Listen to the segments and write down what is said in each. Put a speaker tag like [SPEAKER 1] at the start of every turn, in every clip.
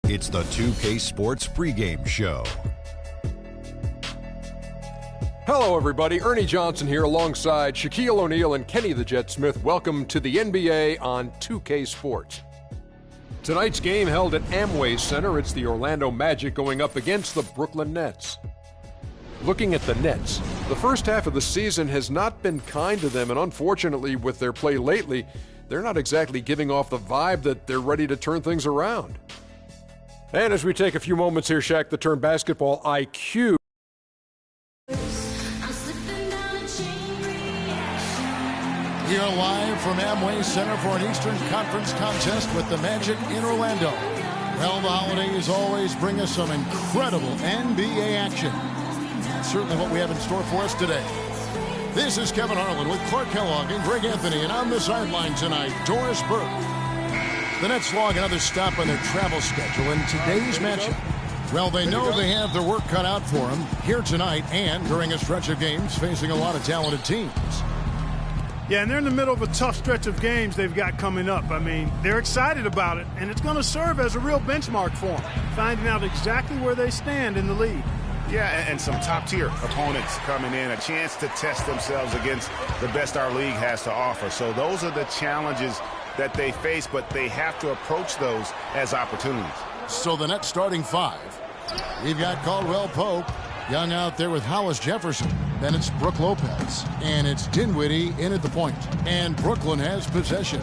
[SPEAKER 1] It's the 2K Sports pregame show.
[SPEAKER 2] Hello, everybody. Ernie Johnson here alongside Shaquille O'Neal and Kenny the Jet Smith. Welcome to the NBA on 2K Sports. Tonight's game held at Amway Center. It's the Orlando Magic going up against the Brooklyn Nets. Looking at the Nets, the first half of the season has not been kind to them, and unfortunately, with their play lately, they're not exactly giving off the vibe that they're ready to turn things around. And as we take a few moments here, Shaq, the term basketball IQ.
[SPEAKER 3] We are live from Amway Center for an Eastern Conference contest with the Magic in Orlando. Well, the holidays always bring us some incredible NBA action. That's certainly what we have in store for us today. This is Kevin Harlan with Clark Kellogg and Greg Anthony, and on the sideline tonight, Doris Burke. The Nets log another stop on their travel schedule in today's matchup. Well, they know they have their work cut out for them here tonight and during a stretch of games facing a lot of talented teams.
[SPEAKER 4] Yeah, and they're in the middle of a tough stretch of games they've got coming up. I mean, they're excited about it, and it's going to serve as a real benchmark for them, finding out exactly where they stand in the league.
[SPEAKER 5] Yeah, and some top-tier opponents coming in, a chance to test themselves against the best our league has to offer. So those are the challenges that they face, but they have to approach those as opportunities.
[SPEAKER 3] So the Nets starting five. We've got Caldwell Pope, Young out there with Hollis Jefferson. Then it's Brook Lopez. And it's Dinwiddie in at the point. And Brooklyn has possession.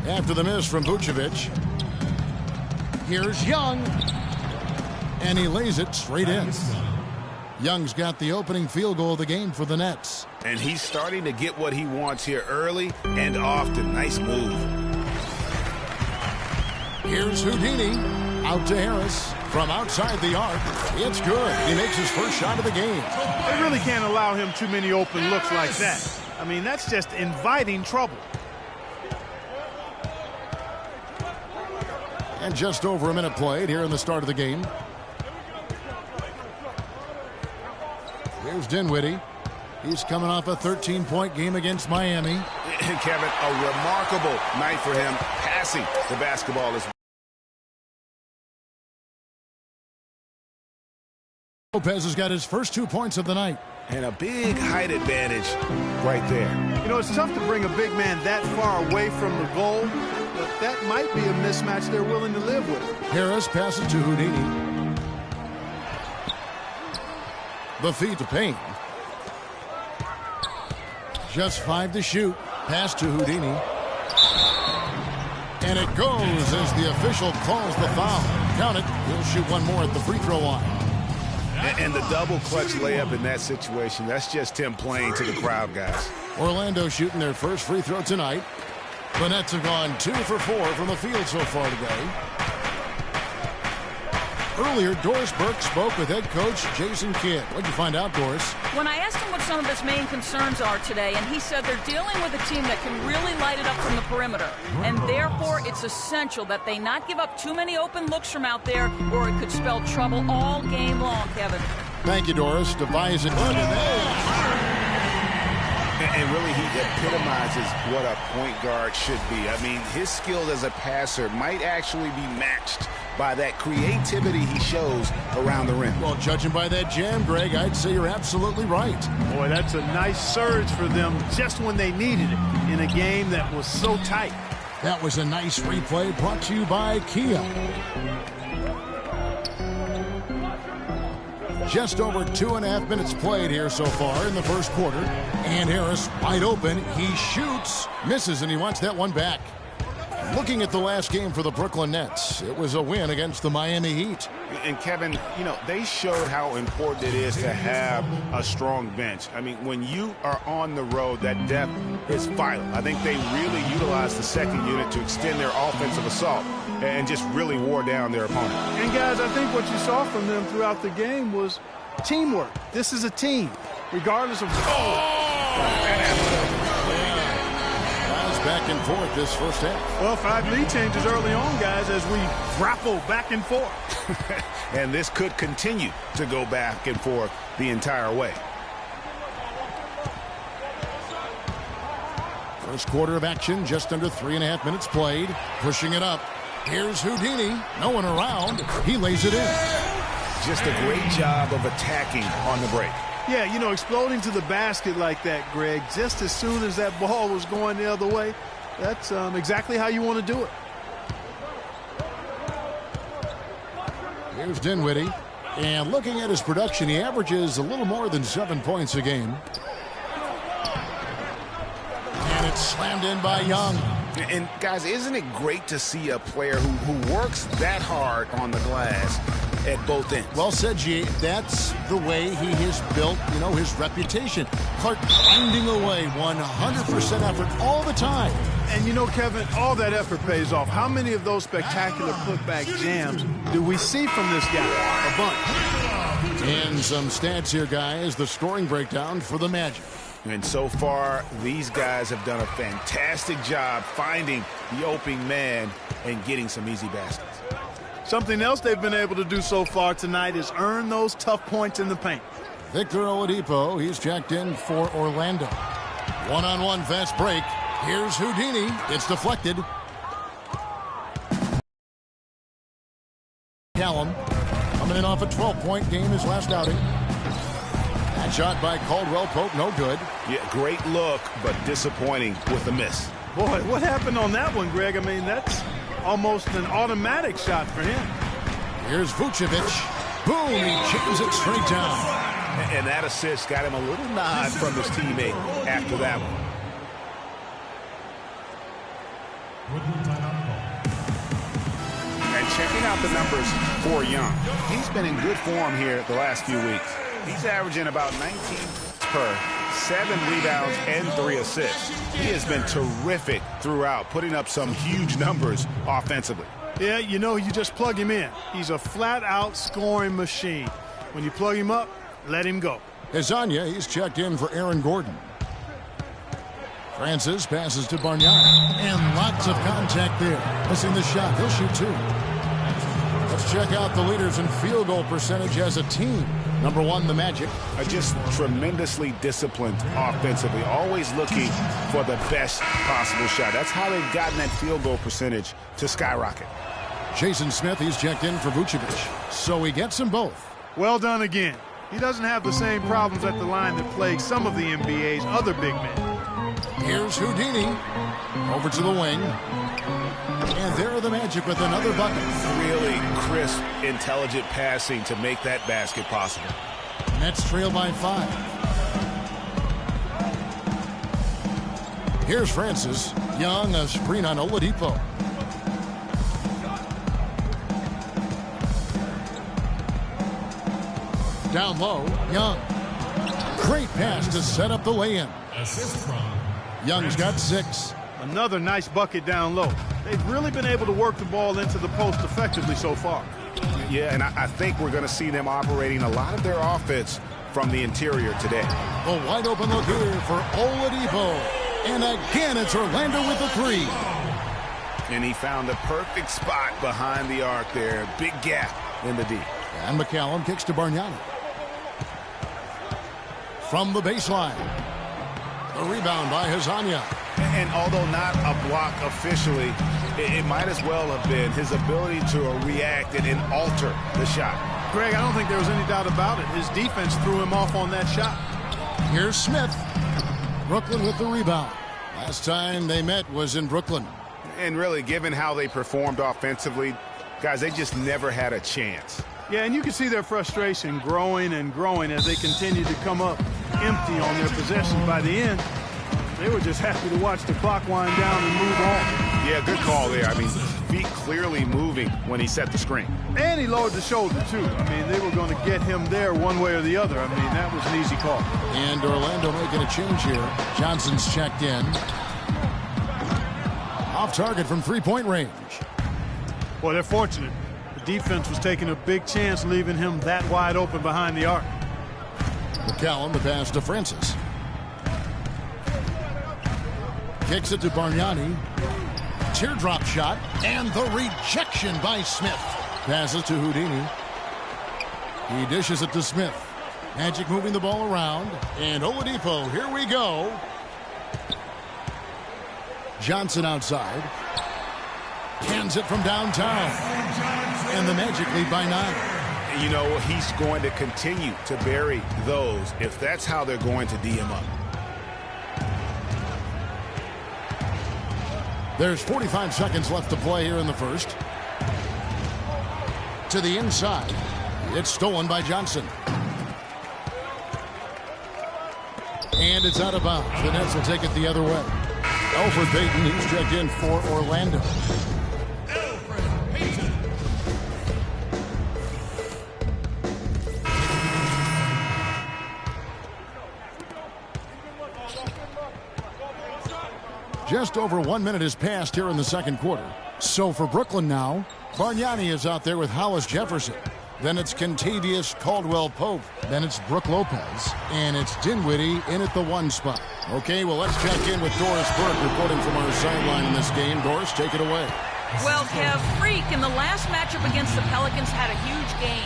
[SPEAKER 3] After the miss from Vucevic. Here's Young. And he lays it straight in. Young's got the opening field goal of the game for the Nets.
[SPEAKER 5] And he's starting to get what he wants here early and often. Nice move.
[SPEAKER 3] Here's Houdini. Out to Harris. From outside the arc. It's good. He makes his first shot of the game.
[SPEAKER 4] They really can't allow him too many open looks like that. I mean, that's just inviting trouble.
[SPEAKER 3] And just over a minute played here in the start of the game. Here's Dinwiddie. He's coming off a 13-point game against Miami.
[SPEAKER 5] Kevin, a remarkable night for him passing the basketball as well.
[SPEAKER 3] Lopez has got his first 2 points of the night.
[SPEAKER 5] And a big height advantage right there.
[SPEAKER 4] You know, it's tough to bring a big man that far away from the goal, but that might be a mismatch they're willing to live with.
[SPEAKER 3] Harris passes to Houdini. The feed to Payne. Just 5 to shoot. Pass to Houdini. And it goes as the official calls the foul. Count it. He'll shoot one more at the free throw line.
[SPEAKER 5] And the double clutch layup in that situation, that's just him playing to the crowd, guys.
[SPEAKER 3] Orlando shooting their first free throw tonight. The Nets have gone 2 for 4 from the field so far today. Earlier, Doris Burke spoke with head coach Jason Kidd. What'd you find out, Doris?
[SPEAKER 6] When I asked him what some of his main concerns are today, and he said they're dealing with a team that can really light it up from the perimeter. And therefore, it's essential that they not give up too many open looks from out there, or it could spell trouble all game long, Kevin.
[SPEAKER 3] Thank you, Doris. Devise it.
[SPEAKER 5] And really, he epitomizes what a point guard should be. I mean, his skill as a passer might actually be matched by that creativity he shows around the rim.
[SPEAKER 3] Well, judging by that jam, Greg, I'd say you're absolutely right.
[SPEAKER 4] Boy, that's a nice surge for them just when they needed it in a game that was so tight.
[SPEAKER 3] That was a nice replay brought to you by Kia. Just over 2.5 minutes played here so far in the first quarter. And Harris wide open. He shoots, misses, and he wants that one back. Looking at the last game for the Brooklyn Nets, it was a win against the Miami Heat.
[SPEAKER 5] And Kevin, you know, they showed how important it is to have a strong bench. I mean, when you are on the road, that depth is vital. I think they really utilized the second unit to extend their offensive assault and just really wore down their opponent.
[SPEAKER 4] And guys, I think what you saw from them throughout the game was teamwork. This is a team, regardless of...
[SPEAKER 3] Back and forth this first half.
[SPEAKER 4] Well, 5 lead changes early on, guys, as we grapple back and forth.
[SPEAKER 5] And this could continue to go back and forth the entire way.
[SPEAKER 3] First quarter of action, just under 3.5 minutes played. Pushing it up. Here's Houdini. No one around. He lays it in.
[SPEAKER 5] Just a great job of attacking on the break.
[SPEAKER 4] Yeah, you know, exploding to the basket like that, Greg, just as soon as that ball was going the other way, that's exactly how you want to do it.
[SPEAKER 3] Here's Dinwiddie. And looking at his production, he averages a little more than 7 points a game. And it's slammed in by Young.
[SPEAKER 5] And, guys, isn't it great to see a player who works that hard on the glass at both ends?
[SPEAKER 3] Well said, G. That's the way he has built, you know, his reputation. Clark grinding away, 100% effort all the time.
[SPEAKER 4] And, you know, Kevin, all that effort pays off. How many of those spectacular putback jams do we see from this guy? A bunch.
[SPEAKER 3] And some stats here, guys. The scoring breakdown for the Magic.
[SPEAKER 5] And so far, these guys have done a fantastic job finding the opening man and getting some easy baskets.
[SPEAKER 4] Something else they've been able to do so far tonight is earn those tough points in the paint.
[SPEAKER 3] Victor Oladipo, he's checked in for Orlando. One-on-one fast break. Here's Houdini. It's deflected. Callum coming in off a 12-point game his last outing. That shot by Caldwell Pope, no good.
[SPEAKER 5] Yeah, great look, but disappointing with the miss.
[SPEAKER 4] Boy, what happened on that one, Greg? I mean, that's almost an automatic shot for him.
[SPEAKER 3] Here's Vucevic. Boom, he chips it straight down.
[SPEAKER 5] And that assist got him a little nod from his teammate after that one. And checking out the numbers for Young. He's been in good form here the last few weeks. He's averaging about 19 per, 7 rebounds and 3 assists. He has been terrific throughout, putting up some huge numbers offensively.
[SPEAKER 4] Yeah, you know, you just plug him in. He's a flat-out scoring machine. When you plug him up, let him go.
[SPEAKER 3] Hezonja, he's checked in for Aaron Gordon. Francis passes to Bargnani. And lots of contact there. Missing the shot. He'll shoot 2. Let's check out the leaders in field goal percentage as a team. Number 1, the Magic.
[SPEAKER 5] Just tremendously disciplined offensively, always looking for the best possible shot. That's how they've gotten that field goal percentage to skyrocket.
[SPEAKER 3] Jason Smith, he's checked in for Vucevic. So he gets them both.
[SPEAKER 4] Well done again. He doesn't have the same problems at the line that plague some of the NBA's other big men.
[SPEAKER 3] Here's Houdini. Over to the wing. And there are the Magic with another bucket.
[SPEAKER 5] Really crisp, intelligent passing to make that basket possible.
[SPEAKER 3] Nets trail by 5. Here's Francis. Young, a screen on Oladipo. Down low, Young. Great pass to set up the lay-in. Young's got 6.
[SPEAKER 4] Another nice bucket down low. They've really been able to work the ball into the post effectively so far.
[SPEAKER 5] Yeah, and I think we're going to see them operating a lot of their offense from the interior today.
[SPEAKER 3] A wide open look here for Oladipo. And again, it's Orlando with the 3.
[SPEAKER 5] And he found the perfect spot behind the arc there. Big gap in the D.
[SPEAKER 3] And McCallum kicks to Bargnani. From the baseline. The rebound by Hezonja.
[SPEAKER 5] And although not a block officially, it might as well have been his ability to react and alter the shot.
[SPEAKER 4] Greg, I don't think there was any doubt about it. His defense threw him off on that shot.
[SPEAKER 3] Here's Smith. Brooklyn with the rebound. Last time they met was in Brooklyn.
[SPEAKER 5] And really, given how they performed offensively, guys, they just never had a chance.
[SPEAKER 4] Yeah, and you can see their frustration growing and growing as they continue to come up empty on their possessions. By the end, they were just happy to watch the clock wind down and move on.
[SPEAKER 5] Yeah, good call there. I mean, feet clearly moving when he set the screen.
[SPEAKER 4] And he lowered the shoulder, too. I mean, they were going to get him there one way or the other. I mean, that was an easy call.
[SPEAKER 3] And Orlando making a change here. Johnson's checked in. Off target from 3-point range.
[SPEAKER 4] Well, they're fortunate. The defense was taking a big chance, leaving him that wide open behind the arc.
[SPEAKER 3] McCallum, the pass to Francis. Kicks it to Bargnani. Teardrop shot. And the rejection by Smith. Passes to Houdini. He dishes it to Smith. Magic moving the ball around. And Oladipo, here we go. Johnson outside. Cans it from downtown. And the Magic lead by 9.
[SPEAKER 5] You know, he's going to continue to bury those if that's how they're going to D him up.
[SPEAKER 3] There's 45 seconds left to play here in the first. To the inside. It's stolen by Johnson. And it's out of bounds. The Nets will take it the other way. Alfred Payton, he's checked in for Orlando. Just over 1 minute has passed here in the second quarter. So for Brooklyn now, Bargnani is out there with Hollis Jefferson. Then it's Kentavious Caldwell-Pope. Then it's Brook Lopez. And it's Dinwiddie in at the 1 spot. Okay, well, let's check in with Doris Burke reporting from our sideline in this game. Doris, take it away.
[SPEAKER 6] Well, Kev, Freak in the last matchup against the Pelicans had a huge game.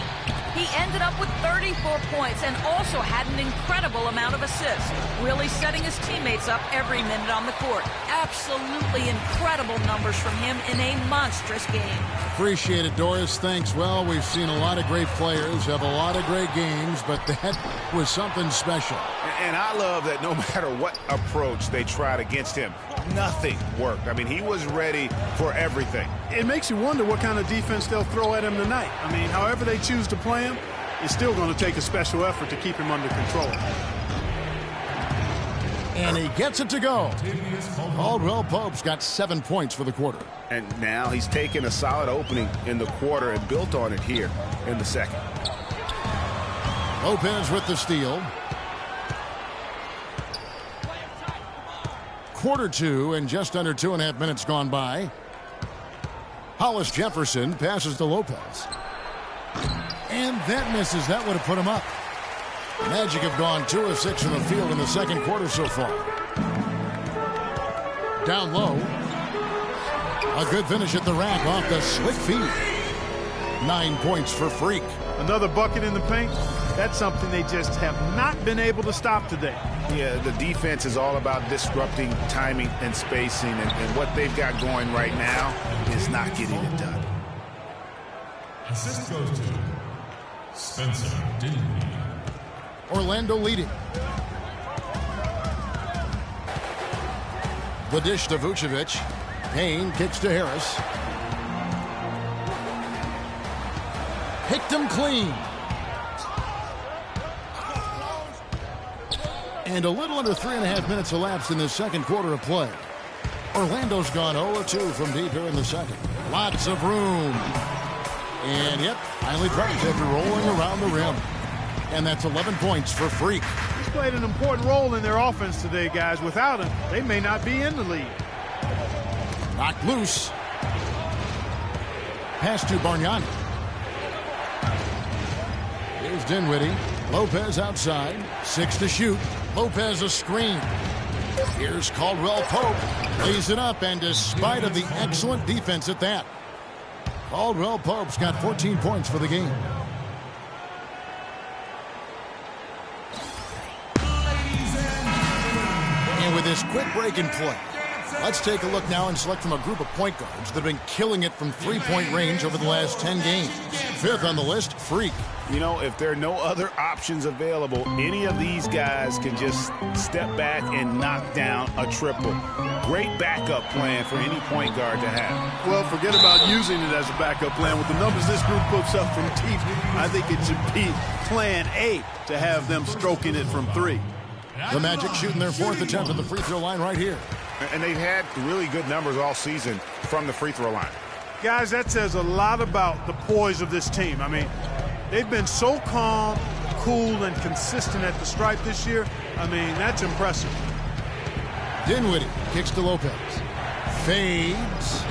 [SPEAKER 6] He ended up with 34 points and also had an incredible amount of assists, really setting his teammates up every minute on the court. Absolutely incredible numbers from him in a monstrous game.
[SPEAKER 3] Appreciate it, Doris. Thanks. Well, we've seen a lot of great players have a lot of great games, but that was something special.
[SPEAKER 5] And I love that no matter what approach they tried against him, nothing worked. I mean, he was ready for everything.
[SPEAKER 4] It makes you wonder what kind of defense they'll throw at him tonight. I mean, however they choose to play him, it's still going to take a special effort to keep him under control.
[SPEAKER 3] And he gets it to go. Caldwell-Pope's got 7 points for the quarter.
[SPEAKER 5] And now he's taken a solid opening in the quarter and built on it here in the second.
[SPEAKER 3] Lopez with the steal. Quarter 2 and just under 2.5 minutes gone by. Hollis Jefferson passes to Lopez. And that misses. That would have put him up. The Magic have gone 2 of 6 from the field in the second quarter so far. Down low. A good finish at the rack off the slick feed. 9 points for Freak.
[SPEAKER 4] Another bucket in the paint. That's something they just have not been able to stop today.
[SPEAKER 5] Yeah, the defense is all about disrupting timing and spacing, and what they've got going right now is not getting it done.
[SPEAKER 7] Assist goes to Spencer Dinwiddie.
[SPEAKER 3] Orlando leading. The dish to Vucevic. Payne kicks to Harris. Picked him clean. And a little under 3.5 minutes elapsed in the second quarter of play. Orlando's gone 0-2 from deep here in the second. Lots of room. And yep, finally drops after rolling around the rim. And that's 11 points for Freak.
[SPEAKER 4] He's played an important role in their offense today, guys. Without him, they may not be in the lead.
[SPEAKER 3] Knocked loose. Pass to Bargnani. Here's Dinwiddie. Lopez outside. 6 to shoot. Lopez a screen. Here's Caldwell-Pope. Lays it up, and despite of the excellent defense at that, Caldwell-Pope's got 14 points for the game. And with this quick break in play, let's take a look now and select from a group of point guards that have been killing it from three-point range over the last 10 games. 5th on the list, Freak.
[SPEAKER 5] You know, if there are no other options available, any of these guys can just step back and knock down a triple. Great backup plan for any point guard to have.
[SPEAKER 4] Well, forget about using it as a backup plan. With the numbers this group puts up from deep, I think it should be plan A to have them stroking it from 3.
[SPEAKER 3] The Magic shooting their 4th attempt at the free throw line right here.
[SPEAKER 5] And they've had really good numbers all season from the free throw line.
[SPEAKER 4] Guys, that says a lot about the poise of this team. I mean, they've been so calm, cool, and consistent at the stripe this year. I mean, that's impressive.
[SPEAKER 3] Dinwiddie kicks to Lopez. Fades.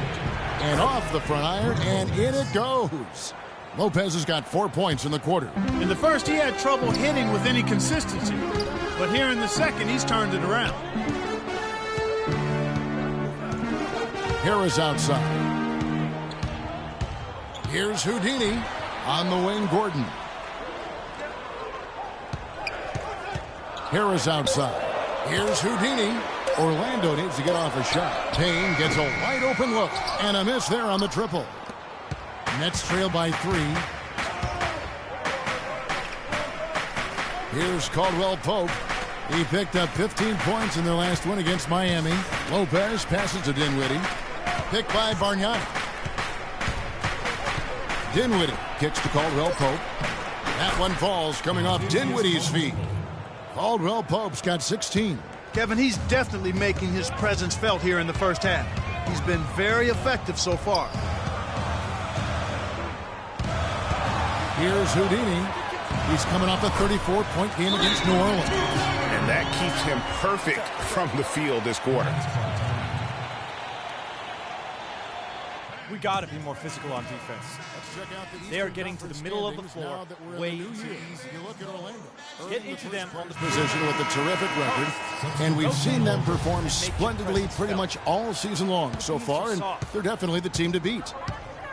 [SPEAKER 3] And off the front iron, and in it goes. Lopez has got 4 points in the quarter.
[SPEAKER 4] In the first, he had trouble hitting with any consistency. But here in the second, he's turned it around.
[SPEAKER 3] Harris outside. Here's Houdini. On the wing, Gordon. Harris outside. Here's Houdini. Orlando needs to get off a shot. Payne gets a wide open look and a miss there on the triple. Nets trail by 3. Here's Caldwell Pope. He picked up 15 points in their last win against Miami. Lopez passes to Dinwiddie. Picked by Bargnani. Dinwiddie kicks to Caldwell Pope. That one falls coming off Dinwiddie's feet. Caldwell Pope's got 16.
[SPEAKER 4] Kevin, he's definitely making his presence felt here in the first half. He's been very effective so far.
[SPEAKER 3] Here's Houdini. He's coming off a 34-point game against New Orleans.
[SPEAKER 5] And that keeps him perfect from the field this quarter.
[SPEAKER 8] We got to be more physical on defense. They are getting to the middle of the floor way too easy. Get into them on the
[SPEAKER 3] position with a terrific record, and we've seen them perform splendidly pretty much all season long so far, and they're definitely the team to beat.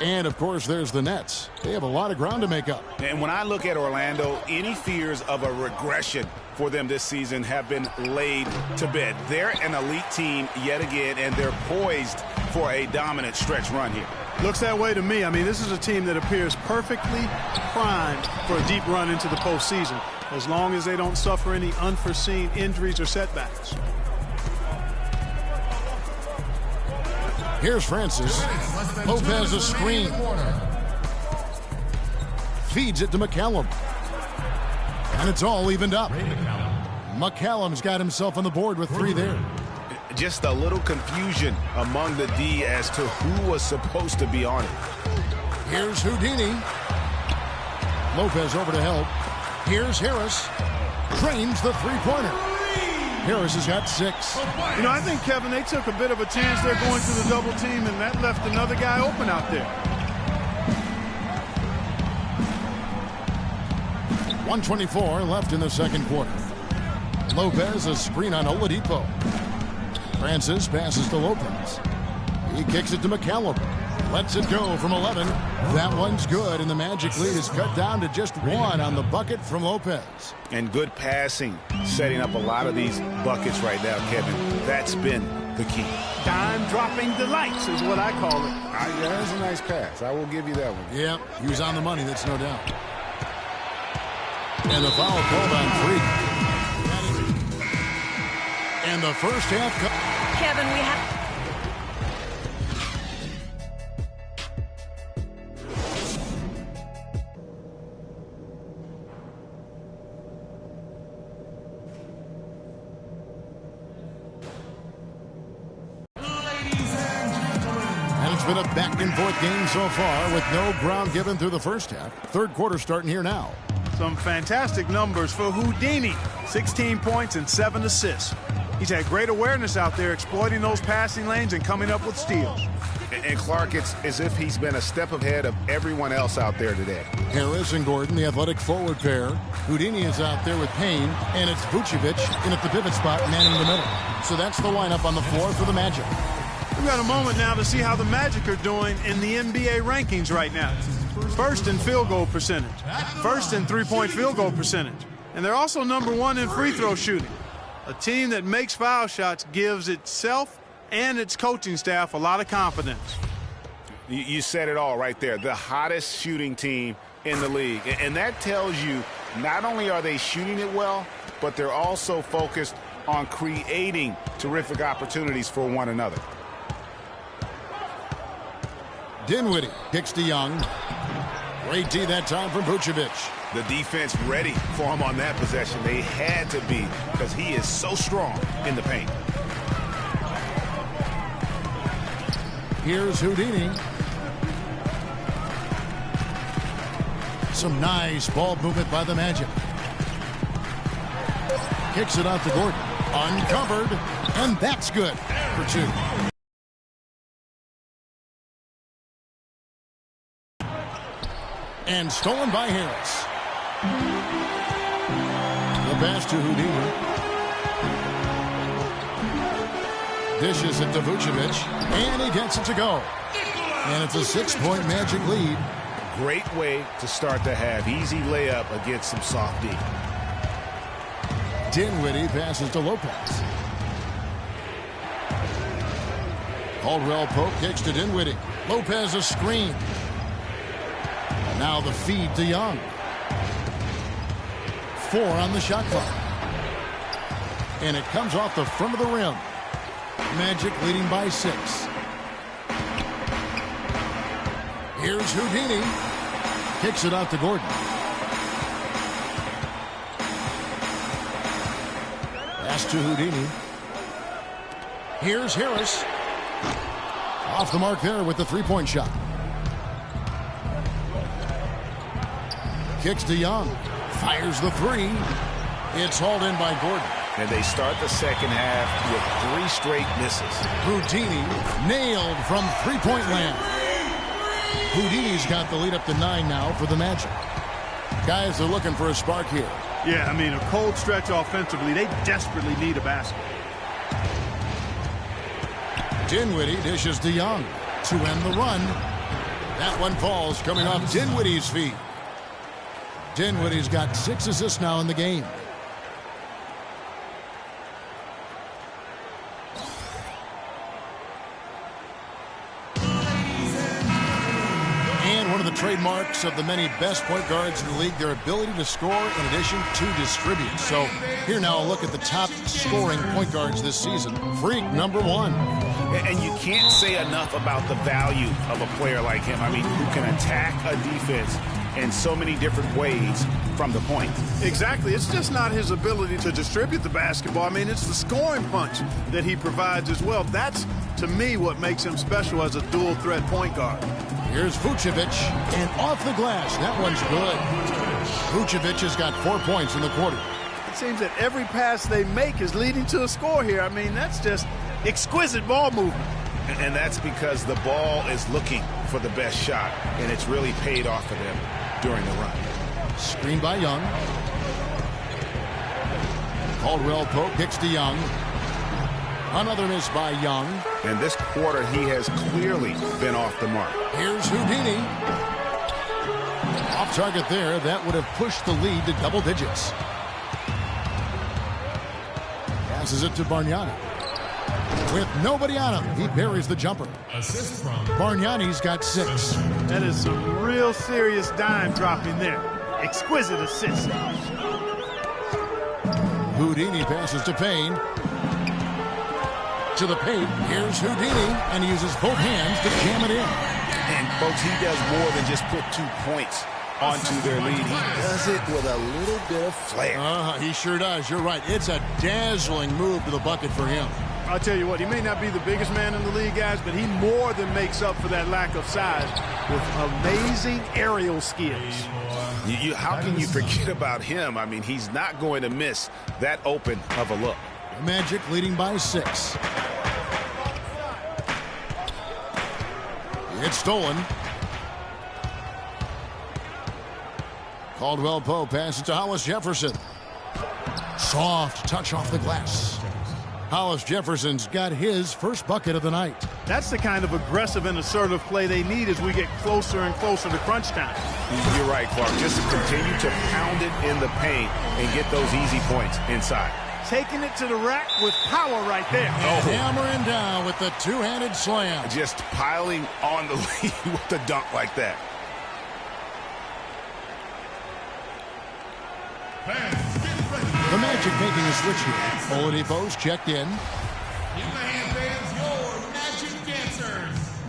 [SPEAKER 3] And, of course, there's the Nets. They have a lot of ground to make up.
[SPEAKER 5] And when I look at Orlando, any fears of a regression for them this season have been laid to bed. They're an elite team yet again, and they're poised for a dominant stretch run here.
[SPEAKER 4] Looks that way to me. I mean, this is a team that appears perfectly primed for a deep run into the postseason, as long as they don't suffer any unforeseen injuries or setbacks.
[SPEAKER 3] Here's Francis. Lopez a screen. Feeds it to McCallum. And it's all evened up. McCallum's got himself on the board with 3 there.
[SPEAKER 5] Just a little confusion among the D as to who was supposed to be on it.
[SPEAKER 3] Here's Houdini. Lopez over to help. Here's Harris. Drains the three-pointer. Harris has got 6.
[SPEAKER 4] You know, I think, Kevin, they took a bit of a chance there going to the double team, and that left another guy open out there.
[SPEAKER 3] 1:24 left in the second quarter. Lopez a screen on Oladipo. Francis passes to Lopez. He kicks it to McCallum. Lets it go from 11. That one's good, and the Magic lead is cut down to just 1 on the bucket from Lopez. And
[SPEAKER 5] good passing, setting up a lot of these buckets right now, Kevin. That's been the key.
[SPEAKER 4] Dime-dropping delights is what I call it.
[SPEAKER 5] Yeah, that's a nice pass. I will give you that one.
[SPEAKER 3] Yep, he was on the money, that's no doubt. And the foul called on 3. And the first half.
[SPEAKER 6] Kevin, we have...
[SPEAKER 3] Been a back-and-forth game so far with no ground given through the first half. Third quarter starting here now.
[SPEAKER 4] Some fantastic numbers for Houdini. 16 points and 7 assists. He's had great awareness out there, exploiting those passing lanes and coming up with steals.
[SPEAKER 5] And Clark, it's as if he's been a step ahead of everyone else out there today.
[SPEAKER 3] Harris and Gordon, the athletic forward pair. Houdini is out there with Payne, and it's Vucevic in at the pivot spot, manning the middle. So that's the lineup on the floor for the Magic.
[SPEAKER 4] We've got a moment now to see how the Magic are doing in the NBA rankings right now. First in field goal percentage. First in three-point field goal percentage. And they're also number 1 in free throw shooting. A team that makes foul shots gives itself and its coaching staff a lot of confidence.
[SPEAKER 5] You said it all right there. The hottest shooting team in the league. And that tells you not only are they shooting it well, but they're also focused on creating terrific opportunities for one another.
[SPEAKER 3] Dinwiddie kicks to Young. Great D that time from Vucevic.
[SPEAKER 5] The defense ready for him on that possession. They had to be because he is so strong in the paint.
[SPEAKER 3] Here's Houdini. Some nice ball movement by the Magic. Kicks it out to Gordon. Uncovered, and that's good for 2. And stolen by Harris. The pass to Houdini. Dishes it to Vucevic, and he gets it to go. And it's a 6-point Magic lead.
[SPEAKER 5] Great way to start the half. Easy layup against some soft D.
[SPEAKER 3] Dinwiddie passes to Lopez. Caldwell Pope kicks to Dinwiddie. Lopez a screen. And now the feed to Young. 4 on the shot clock. And it comes off the front of the rim. Magic leading by 6. Here's Houdini. Kicks it out to Gordon. Pass to Houdini. Here's Harris. Off the mark there with the three-point shot. Kicks to Young. Fires the 3. It's hauled in by Gordon.
[SPEAKER 5] And they start the second half with 3 straight misses.
[SPEAKER 3] Houdini nailed from three-point land. Houdini's got the lead up to 9 now for the Magic. Guys are looking for a spark here.
[SPEAKER 4] Yeah, I mean, a cold stretch offensively. They desperately need a basket.
[SPEAKER 3] Dinwiddie dishes to Young to end the run. That one falls coming off Dinwiddie's feet. Dinwiddie's got 6 assists now in the game. And one of the trademarks of the many best point guards in the league, their ability to score in addition to distribute. So here now a look at the top scoring point guards this season. Freak number 1.
[SPEAKER 5] And you can't say enough about the value of a player like him. I mean, who can attack a defense in so many different ways from the point.
[SPEAKER 4] Exactly. It's just not his ability to distribute the basketball. I mean, it's the scoring punch that he provides as well. That's, to me, what makes him special as a dual-threat point guard.
[SPEAKER 3] Here's Vucevic, and off the glass. That one's good. Vucevic has got 4 points in the quarter.
[SPEAKER 4] It seems that every pass they make is leading to a score here. I mean, that's just exquisite ball movement.
[SPEAKER 5] And that's because the ball is looking for the best shot, and it's really paid off for them during the run.
[SPEAKER 3] Screen by Young. Caldwell Pope kicks to Young. Another miss by Young.
[SPEAKER 5] And this quarter, he has clearly been off the mark.
[SPEAKER 3] Here's Houdini. Off target there. That would have pushed the lead to double digits. Passes it to Bargnani. With nobody on him, he buries the jumper.
[SPEAKER 7] Assist from
[SPEAKER 3] Bargnani's got 6.
[SPEAKER 4] That is some real serious dime dropping there. Exquisite assist.
[SPEAKER 3] Houdini passes to Payne. To the paint. Here's Houdini, and he uses both hands to jam it in.
[SPEAKER 5] And, folks, he does more than just put 2 points onto their lead. He does it with a little bit of flair.
[SPEAKER 3] He sure does. You're right. It's a dazzling move to the bucket for him.
[SPEAKER 4] I'll tell you what, he may not be the biggest man in the league, guys, but he more than makes up for that lack of size with amazing aerial skills.
[SPEAKER 5] How can you forget about him? I mean, he's not going to miss that open of a look.
[SPEAKER 3] Magic leading by 6. It's stolen. Caldwell Pope passes to Hollis Jefferson. Soft touch off the glass. Hollis Jefferson's got his first bucket of the night.
[SPEAKER 4] That's the kind of aggressive and assertive play they need as we get closer and closer to crunch time.
[SPEAKER 5] You're right, Clark. Just continue to pound it in the paint and get those easy points inside.
[SPEAKER 4] Taking it to the rack with power right there.
[SPEAKER 3] Hammering down with the two-handed slam.
[SPEAKER 5] Just piling on the lead with a dunk like that.
[SPEAKER 3] The Magic making a switch here. Oladipo's checked in.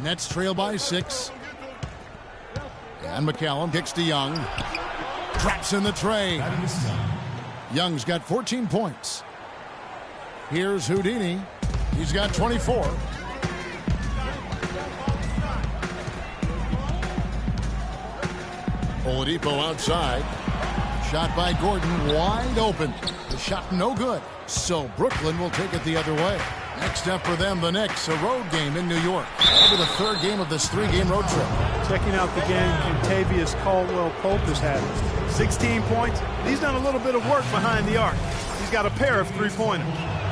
[SPEAKER 3] Nets trail by 6. And McCallum kicks to Young. Traps in the tray. Young's got 14 points. Here's Houdini. He's got 24. Oladipo outside. Shot by Gordon, wide open. The shot no good. So Brooklyn will take it the other way. Next up for them, the Knicks, a road game in New York. That'll be the 3rd game of this 3-game road trip.
[SPEAKER 4] Checking out the game Kentavious Caldwell Pope has had. 16 points. He's done a little bit of work behind the arc. He's got a pair of 3-pointers.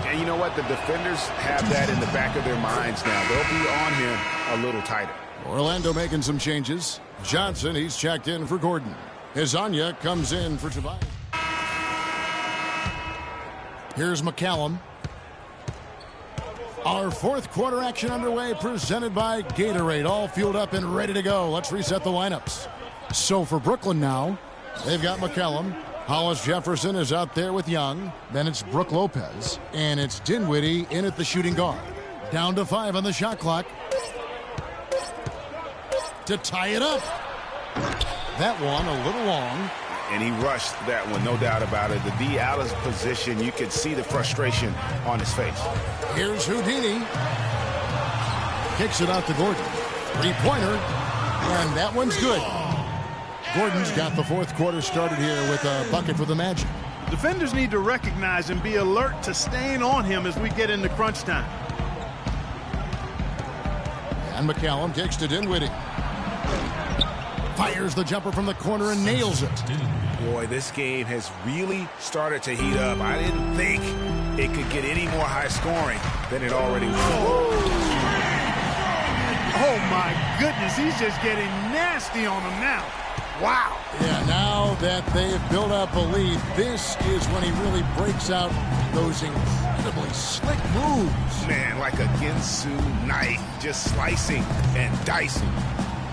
[SPEAKER 5] And you know what? The defenders have that in the back of their minds now. They'll be on him a little tighter.
[SPEAKER 3] Orlando making some changes. Johnson, he's checked in for Gordon. Hezonja comes in for Tobias. Here's McCallum. Our fourth quarter action underway, presented by Gatorade. All fueled up and ready to go. Let's reset the lineups. So for Brooklyn now, they've got McCallum. Hollis Jefferson is out there with Young. Then it's Brook Lopez. And it's Dinwiddie in at the shooting guard. Down to 5 on the shot clock. To tie it up. That one a little long.
[SPEAKER 5] And he rushed that one, no doubt about it. The D out of position, you could see the frustration on his face.
[SPEAKER 3] Here's Houdini. Kicks it out to Gordon. Three-pointer. And that one's good. Gordon's got the fourth quarter started here with a bucket for the Magic.
[SPEAKER 4] Defenders need to recognize and be alert to staying on him as we get into crunch time.
[SPEAKER 3] And McCallum kicks to Dinwiddie. Fires the jumper from the corner and nails it.
[SPEAKER 5] Boy, this game has really started to heat up. I didn't think it could get any more high scoring than it already was.
[SPEAKER 4] Oh, my goodness. He's just getting nasty on him now. Wow.
[SPEAKER 3] Yeah, now that they've built up a lead, this is when he really breaks out those incredibly slick moves.
[SPEAKER 5] Man, like a Ginsu knife, just slicing and dicing.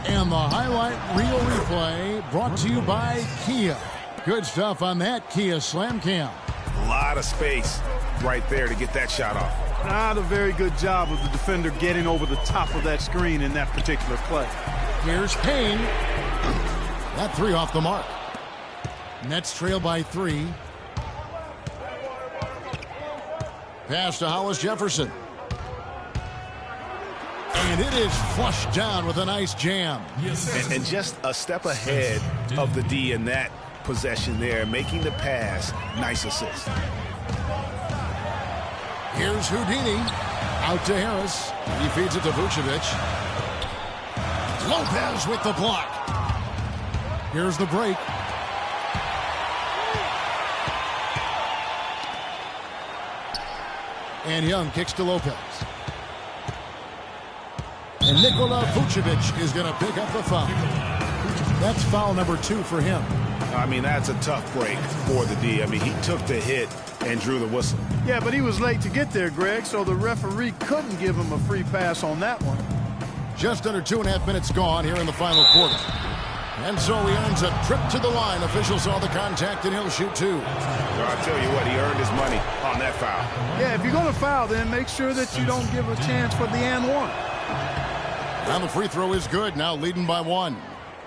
[SPEAKER 3] And the highlight reel replay brought to you by Kia. Good stuff on that Kia Slam Cam.
[SPEAKER 5] A lot of space right there to get that shot off.
[SPEAKER 4] Not a very good job of the defender getting over the top of that screen in that particular play.
[SPEAKER 3] Here's Payne. That three off the mark. Nets trail by 3. Pass to Hollis Jefferson. And it is flushed down with a nice jam.
[SPEAKER 5] And just a step ahead of the D in that possession there, making the pass. Nice assist.
[SPEAKER 3] Here's Houdini. Out to Harris. He feeds it to Vucevic. Lopez with the block. Here's the break. And Young kicks to Lopez. And Nikola Vucevic is going to pick up the foul. That's foul number 2 for him.
[SPEAKER 5] I mean, that's a tough break for the D. I mean, he took the hit and drew the whistle.
[SPEAKER 4] Yeah, but he was late to get there, Greg, so the referee couldn't give him a free pass on that one.
[SPEAKER 3] Just under 2.5 minutes gone here in the final quarter. And so he earns a trip to the line. Officials saw the contact, and he'll shoot 2.
[SPEAKER 5] Well, I'll tell you what, he earned his money on that foul.
[SPEAKER 4] Yeah, if you're going to foul, then make sure that you don't give a chance for the and one.
[SPEAKER 3] And the free throw is good, now leading by 1.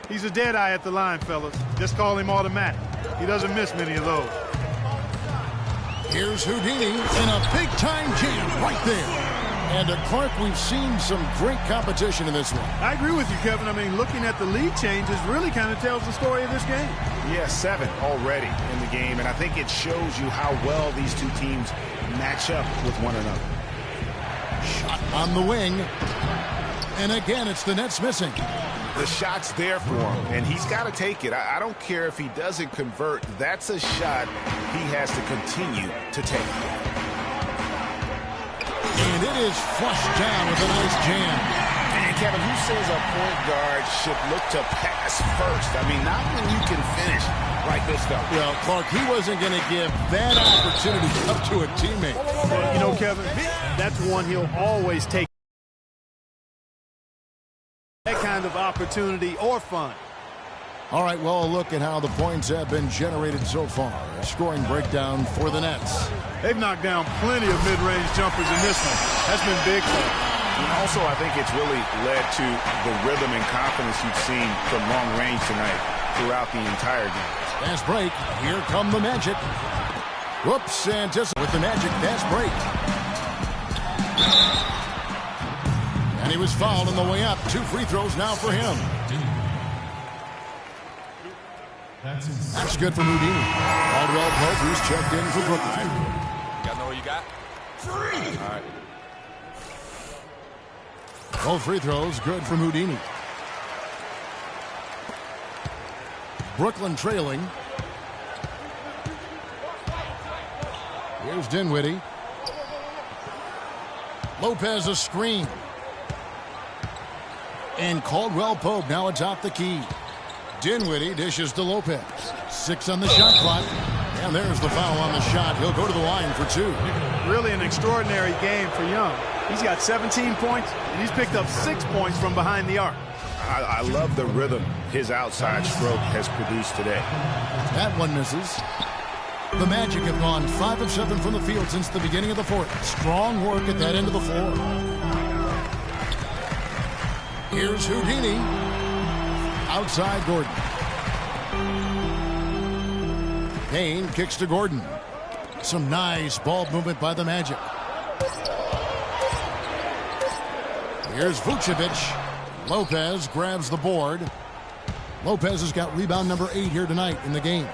[SPEAKER 4] He's a dead eye at the line, fellas. Just call him automatic. He doesn't miss many of those.
[SPEAKER 3] Here's Houdini in a big-time jam right there. And Clark, we've seen some great competition in this one.
[SPEAKER 4] I agree with you, Kevin. I mean, looking at the lead changes really kind of tells the story of this game.
[SPEAKER 5] Yeah, 7 already in the game, and I think it shows you how well these two teams match up with one another.
[SPEAKER 3] Shot on the wing. And again, it's the Nets missing.
[SPEAKER 5] The shot's there for him, and he's got to take it. I don't care if he doesn't convert. That's a shot he has to continue to take.
[SPEAKER 3] And it is flushed down with a nice jam.
[SPEAKER 5] And Kevin, who says a point guard should look to pass first? I mean, not when you can finish like this, though.
[SPEAKER 3] Well, Clark, he wasn't going to give that opportunity up to a teammate.
[SPEAKER 4] Well, you know, Kevin, that's one he'll always take. That kind of opportunity or fun.
[SPEAKER 3] All right, well, a look at how the points have been generated so far. A scoring breakdown for the Nets.
[SPEAKER 4] They've knocked down plenty of mid-range jumpers in this one. That's been big for them.
[SPEAKER 5] And also, I think it's really led to the rhythm and confidence you've seen from long range tonight throughout the entire game.
[SPEAKER 3] Fast break. Here come the Magic. Whoops, and just with the Magic, fast break. And he was fouled on the way up. 2 free throws now for him. That's good for Houdini. Caldwell Pope, who's checked in for Brooklyn.
[SPEAKER 9] You know what you got? All right.
[SPEAKER 3] Both free throws good from Houdini. Brooklyn trailing. Here's Dinwiddie. Lopez a screen. And Caldwell Pope now atop the key. Dinwiddie dishes to Lopez. 6 on the shot clock. And there's the foul on the shot. He'll go to the line for 2.
[SPEAKER 4] Really an extraordinary game for Young. He's got 17 points, and he's picked up 6 points from behind the arc.
[SPEAKER 5] I love the rhythm his outside stroke has produced today.
[SPEAKER 3] That one misses. The Magic have gone 5 of 7 from the field since the beginning of the fourth. Strong work at that end of the floor. Here's Houdini. Outside Gordon. Payne kicks to Gordon. Some nice ball movement by the Magic. Here's Vucevic. Lopez grabs the board. Lopez has got rebound number 8 here tonight in the game.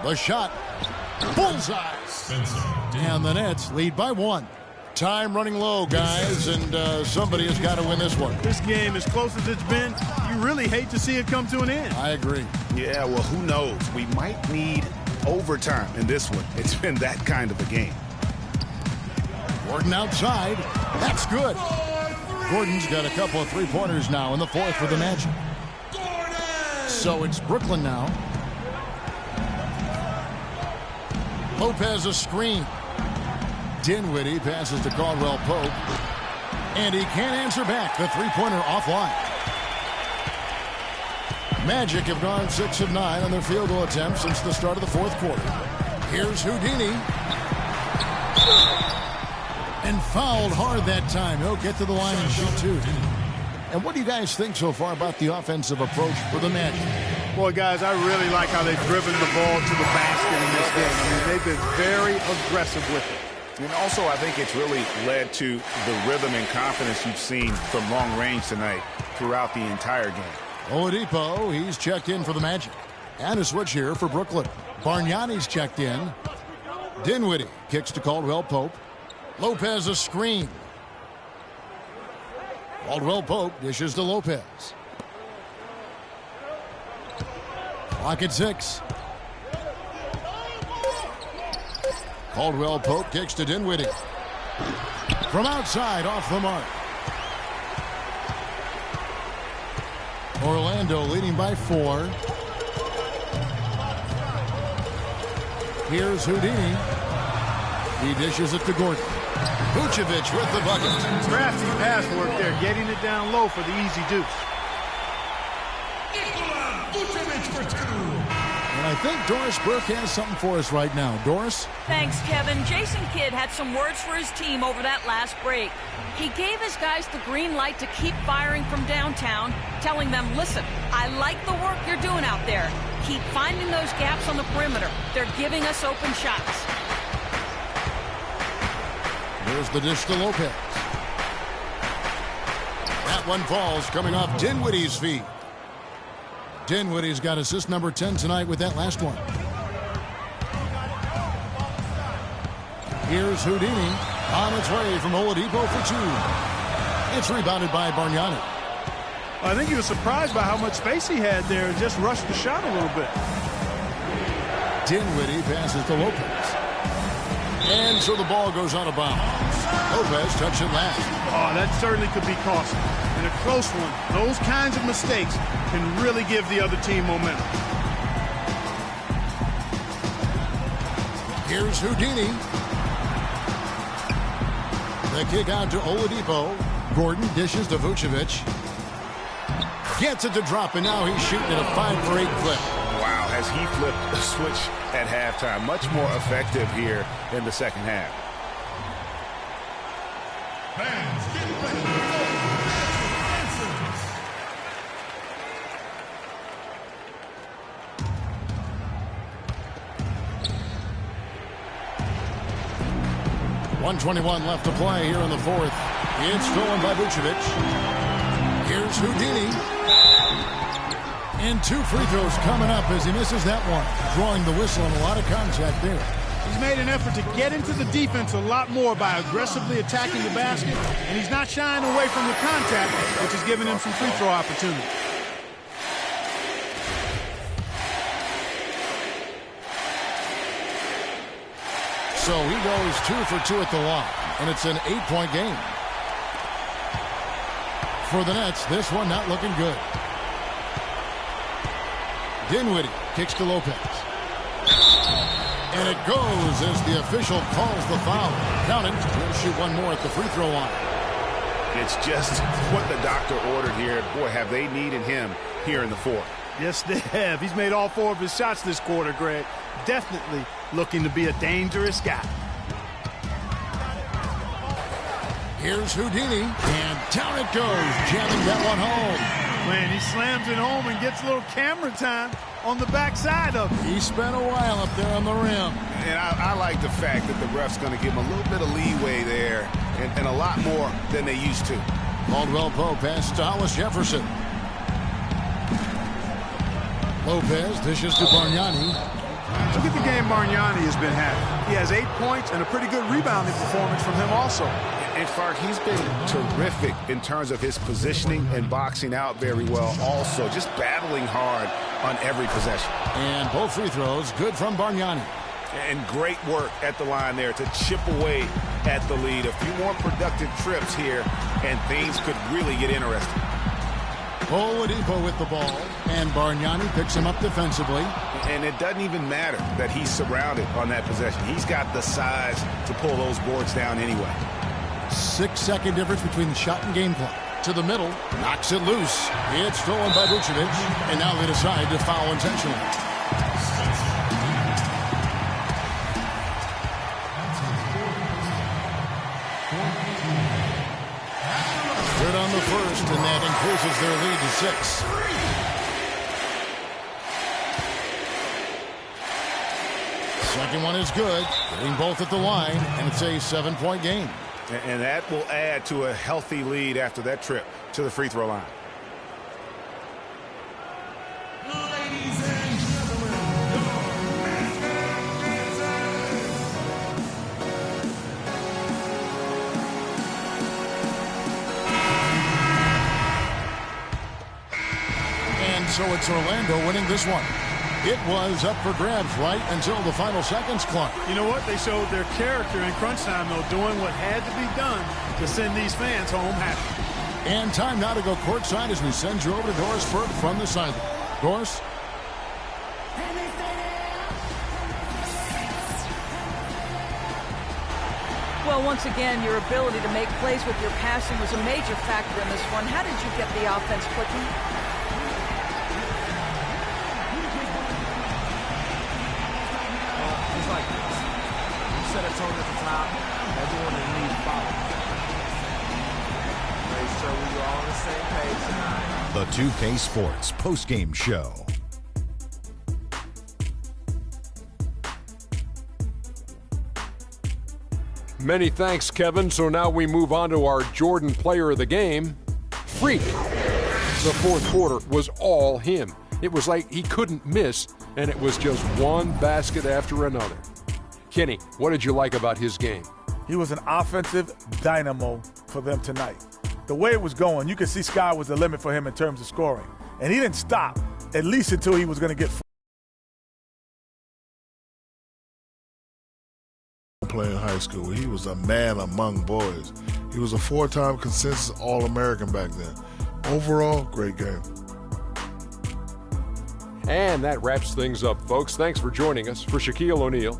[SPEAKER 3] The shot. Bullseye. And the Nets lead by 1. Time running low, guys, and somebody has got to win this one.
[SPEAKER 4] This game, as close as it's been, you really hate to see it come to an end.
[SPEAKER 3] I agree.
[SPEAKER 5] Yeah, well, who knows? We might need overtime in this one. It's been that kind of a game.
[SPEAKER 3] Gordon outside. That's good. Gordon's got a couple of three-pointers now in the fourth for the Magic. So it's Brooklyn now. Lopez a screen. Dinwiddie passes to Caldwell Pope. And he can't answer back. The three-pointer offline. Magic have gone 6 of 9 on their field goal attempts since the start of the fourth quarter. Here's Houdini. And fouled hard that time. He'll get to the line and shoot 2. And what do you guys think so far about the offensive approach for the Magic?
[SPEAKER 4] Boy, guys, I really like how they've driven the ball to the basket in this game. I mean, they've been very aggressive with it.
[SPEAKER 5] And also, I think it's really led to the rhythm and confidence you've seen from long range tonight throughout the entire game.
[SPEAKER 3] Oladipo, he's checked in for the Magic. And a switch here for Brooklyn. Bargnani's checked in. Dinwiddie kicks to Caldwell Pope. Lopez a screen. Caldwell Pope dishes to Lopez. Clock at 6. Caldwell Pope kicks to Dinwiddie. From outside, off the mark. Orlando leading by 4. Here's Houdini. He dishes it to Gordon. Vucevic with the bucket.
[SPEAKER 4] Crafty pass work there, getting it down low for the easy deuce.
[SPEAKER 3] And I think Doris Burke has something for us right now. Doris?
[SPEAKER 6] Thanks, Kevin. Jason Kidd had some words for his team over that last break. He gave his guys the green light to keep firing from downtown, telling them, listen, I like the work you're doing out there. Keep finding those gaps on the perimeter. They're giving us open shots.
[SPEAKER 3] Here's the dish to Lopez. That one falls, coming off Dinwiddie's feet. Dinwiddie's got assist number 10 tonight with that last one. Here's Houdini on its way from Oladipo for 2. It's rebounded by Bargnani.
[SPEAKER 4] I think he was surprised by how much space he had there and just rushed the shot a little bit.
[SPEAKER 3] Dinwiddie passes to Lopez. And so the ball goes out of bounds. Lopez touched it last.
[SPEAKER 4] Oh, that certainly could be costly. In a close one, those kinds of mistakes can really give the other team momentum.
[SPEAKER 3] Here's Houdini. The kick out to Oladipo. Gordon dishes to Vucevic. Gets it to drop, and now he's shooting at a 5-for-8 clip.
[SPEAKER 5] Wow, has he flipped the switch at halftime. Much more effective here in the second half.
[SPEAKER 7] Fans, get ready for answers.
[SPEAKER 3] 1:21 left to play here in the fourth. It's stolen by Vucevic. Here's Houdini. And 2 free throws coming up as he misses that one. Drawing the whistle and a lot of contact there.
[SPEAKER 4] He's made an effort to get into the defense a lot more by aggressively attacking the basket, and he's not shying away from the contact, which is giving him some free throw opportunity.
[SPEAKER 3] So he goes 2 for 2 at the line, and it's an 8-point game. For the Nets, this one not looking good. Dinwiddie kicks to Lopez. And it goes as the official calls the foul. Count it. He'll shoot one more at the free throw line.
[SPEAKER 5] It's just what the doctor ordered here. Boy, have they needed him here in the fourth.
[SPEAKER 4] Yes, they have. He's made all 4 of his shots this quarter, Greg. Definitely looking to be a dangerous guy.
[SPEAKER 3] Here's Houdini, and down it goes, jamming that one home.
[SPEAKER 4] Man, he slams it home and gets a little camera time on the backside of it.
[SPEAKER 3] He spent a while up there on the rim.
[SPEAKER 5] And I like the fact that the ref's going to give him a little bit of leeway there and a lot more than they used to.
[SPEAKER 3] Caldwell Pope passes to Hollis Jefferson. Lopez dishes to Bargnani.
[SPEAKER 4] Look at the game Bargnani has been having. He has 8 points and a pretty good rebounding performance from him also.
[SPEAKER 5] And Clark, he's been terrific in terms of his positioning and boxing out very well also. Just battling hard on every possession.
[SPEAKER 3] And both free throws good from Bargnani.
[SPEAKER 5] And great work at the line there to chip away at the lead. A few more productive trips here, and things could really get interesting.
[SPEAKER 3] Oladipo with the ball, and Bargnani picks him up defensively.
[SPEAKER 5] And it doesn't even matter that he's surrounded on that possession. He's got the size to pull those boards down anyway.
[SPEAKER 3] 6-second difference between the shot and game clock. To the middle, knocks it loose. It's stolen by Vucevic, and now they decide to foul intentionally. Good on the first, and that increases their lead to 6. Second one is good, getting both at the line, and it's a 7-point game.
[SPEAKER 5] And that will add to a healthy lead after that trip to the free throw line.
[SPEAKER 7] Ladies and gentlemen,
[SPEAKER 3] and so it's Orlando winning this one. It was up for grabs right until the final seconds, Clark.
[SPEAKER 4] You know what? They showed their character in crunch time, though, doing what had to be done to send these fans home happy.
[SPEAKER 3] And time now to go courtside as we send you over to Doris Burke from the sideline. Doris?
[SPEAKER 6] Well, once again, your ability to make plays with your passing was a major factor in this one. How did you get the offense clicking?
[SPEAKER 9] Set a tone at the top. Everyone needs follow. Make sure we were all on the same page tonight.
[SPEAKER 1] The 2K Sports postgame show.
[SPEAKER 2] Many thanks, Kevin. So now we move on to our Jordan player of the game, Freak. The fourth quarter was all him. It was like he couldn't miss, and it was just one basket after another. Kenny, what did you like about his game?
[SPEAKER 10] He was an offensive dynamo for them tonight. The way it was going, you could see sky was the limit for him in terms of scoring. And he didn't stop, at least until he was going to get
[SPEAKER 11] playing high school. He was a man among boys. He was a 4-time consensus All-American back then. Overall, great game.
[SPEAKER 2] And that wraps things up, folks. Thanks for joining us. For Shaquille O'Neal,